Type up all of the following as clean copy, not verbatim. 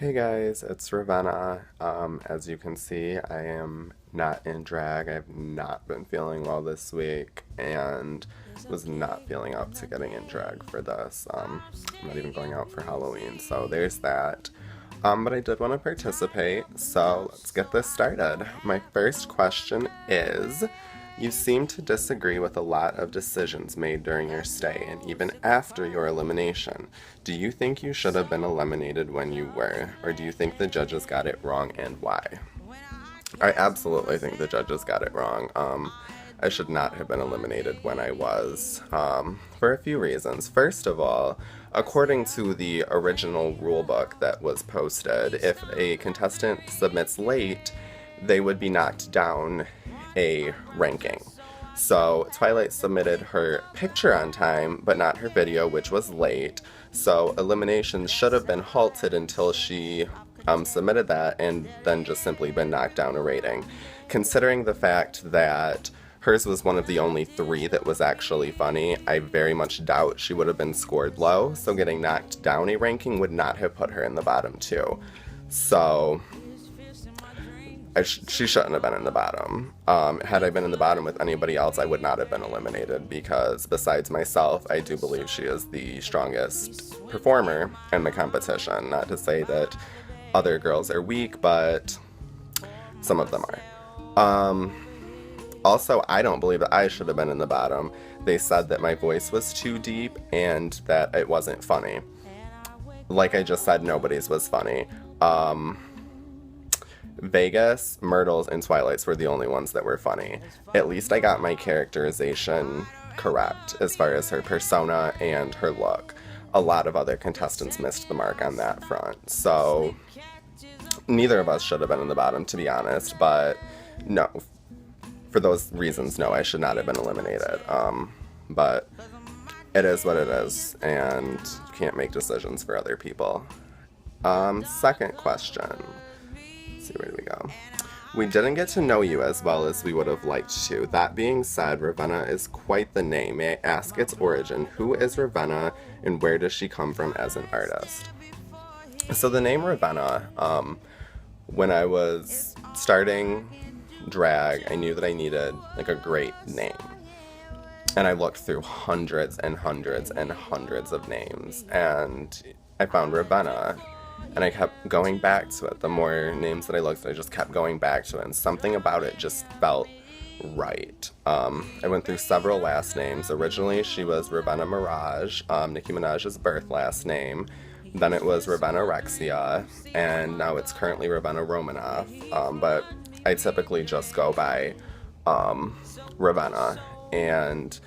Hey guys, it's Ravenna. As you can see, I am not in drag. I've not been feeling well this week and was not feeling up to getting in drag for this. I'm not even going out for Halloween, so there's that. But I did want to participate, so let's get this started. My first question is, you seem to disagree with a lot of decisions made during your stay and even after your elimination. Do you think you should have been eliminated when you were, or do you think the judges got it wrong and why? I absolutely think the judges got it wrong. I should not have been eliminated when I was, for a few reasons. First of all, according to the original rulebook that was posted, if a contestant submits late, they would be knocked down a ranking. So Twilight submitted her picture on time, but not her video, which was late. So eliminations should have been halted until she submitted that and then just simply been knocked down a rating. Considering the fact that hers was one of the only three that was actually funny, I very much doubt she would have been scored low, so getting knocked down a ranking would not have put her in the bottom two. So she shouldn't have been in the bottom. Had I been in the bottom with anybody else, I would not have been eliminated because besides myself, I do believe she is the strongest performer in the competition. Not to say that other girls are weak, but some of them are. Also, I don't believe that I should have been in the bottom. They said that my voice was too deep and that it wasn't funny. Like I just said, nobody's was funny. Vegas, Myrtle's, and Twilight's were the only ones that were funny. At least I got my characterization correct as far as her persona and her look. A lot of other contestants missed the mark on that front. So neither of us should have been in the bottom, to be honest, but no. For those reasons, no, I should not have been eliminated. But it is what it is, and you can't make decisions for other people. Second question. Let's see, where do we go? We didn't get to know you as well as we would have liked to. That being said, Ravenna is quite the name. May I ask its origin? Who is Ravenna, and where does she come from as an artist? So the name Ravenna, when I was starting drag, I knew that I needed like a great name. And I looked through hundreds and hundreds and hundreds of names, and I found Ravenna. And I kept going back to it. The more names that I looked at, I just kept going back to it, and something about it just felt right. I went through several last names. Originally, she was Ravenna Mirage, Nicki Minaj's birth last name. Then it was Ravenna Rexia, and now it's currently Ravenna Romanoff. But I typically just go by Ravenna. And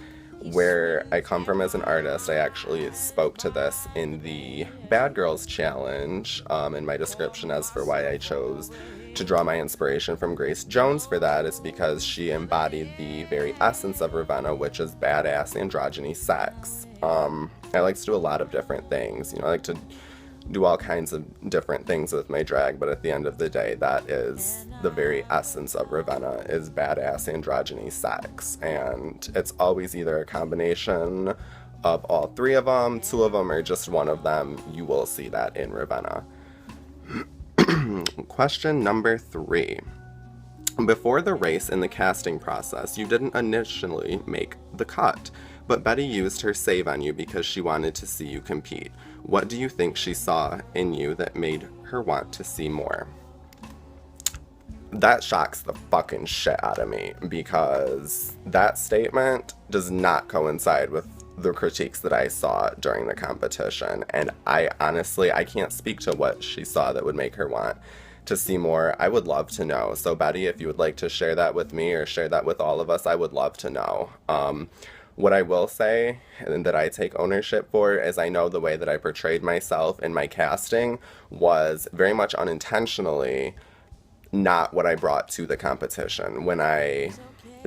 where I come from as an artist, I actually spoke to this in the Bad Girls Challenge in my description as for why I chose to draw my inspiration from Grace Jones for that is because she embodied the very essence of Ravenna, which is badass androgyny sex. I like to do a lot of different things. I like to do all kinds of different things with my drag, but at the end of the day, that is the very essence of Ravenna, is badass androgyny sex. And it's always either a combination of all three of them, two of them, or just one of them. You will see that in Ravenna. Question number 3. Before the race in the casting process, you didn't initially make the cut, but Betty used her save on you because she wanted to see you compete. What do you think she saw in you that made her want to see more? That shocks the fucking shit out of me because that statement does not coincide with the critiques that I saw during the competition. And I can't speak to what she saw that would make her want to see more. I would love to know. So Betty, if you would like to share that with me or share that with all of us, I would love to know. What I will say, and that I take ownership for, is I know the way that I portrayed myself in my casting was very much unintentionally not what I brought to the competition. When I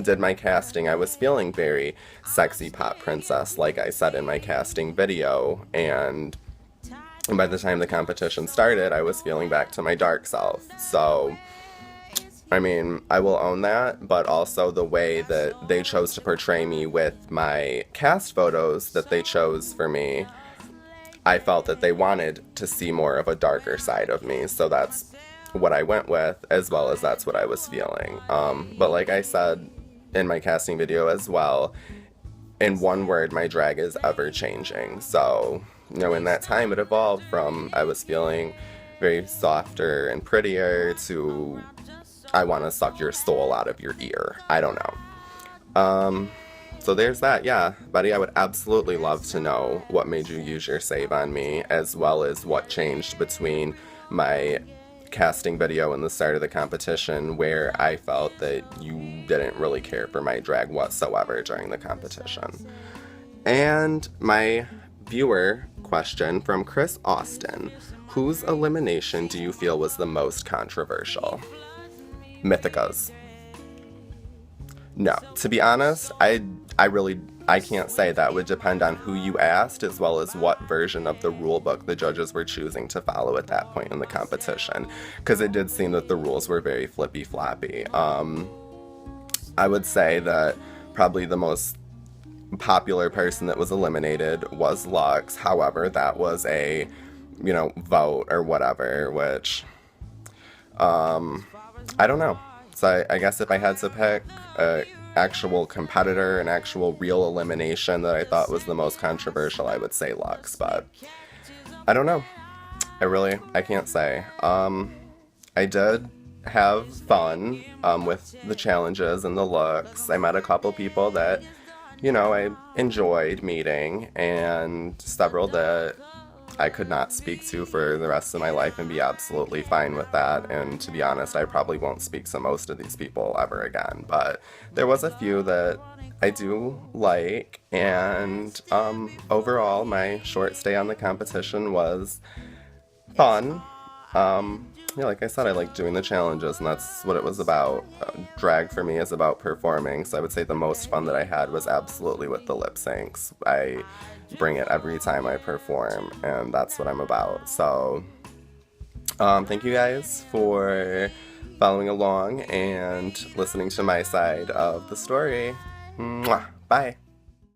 did my casting, I was feeling very sexy pop princess, like I said in my casting video, and by the time the competition started, I was feeling back to my dark self. So I mean, I will own that, but also the way that they chose to portray me with my cast photos that they chose for me, I felt that they wanted to see more of a darker side of me, so that's what I went with, as well as that's what I was feeling. But like I said in my casting video as well, in one word, my drag is ever changing. So, you know, in that time it evolved from I was feeling very softer and prettier to I want to suck your soul out of your ear. I don't know. So there's that, yeah. Buddy, I would absolutely love to know what made you use your save on me, as well as what changed between my casting video and the start of the competition, where I felt that you didn't really care for my drag whatsoever during the competition. And my viewer question from Chris Austin: whose elimination do you feel was the most controversial? Mythica's. No, to be honest, I can't say. That would depend on who you asked, as well as what version of the rule book the judges were choosing to follow at that point in the competition, because it did seem that the rules were very flippy-floppy. I would say that probably the most popular person that was eliminated was Lux. However, that was a, you know, vote or whatever, which, I don't know. So I guess if I had to pick an actual competitor, an actual real elimination that I thought was the most controversial, I would say Lux, but I don't know. I can't say. I did have fun with the challenges and the looks. I met a couple people that, you know, I enjoyed meeting, and several that I could not speak to for the rest of my life and be absolutely fine with that. And to be honest, I probably won't speak to most of these people ever again. But there was a few that I do like, and overall, my short stay on the competition was fun. Yeah, like I said, I like doing the challenges, and that's what it was about. Drag for me is about performing, so I would say the most fun that I had was absolutely with the lip syncs. I bring it every time I perform, and that's what I'm about. So, thank you guys for following along and listening to my side of the story. Mwah! Bye!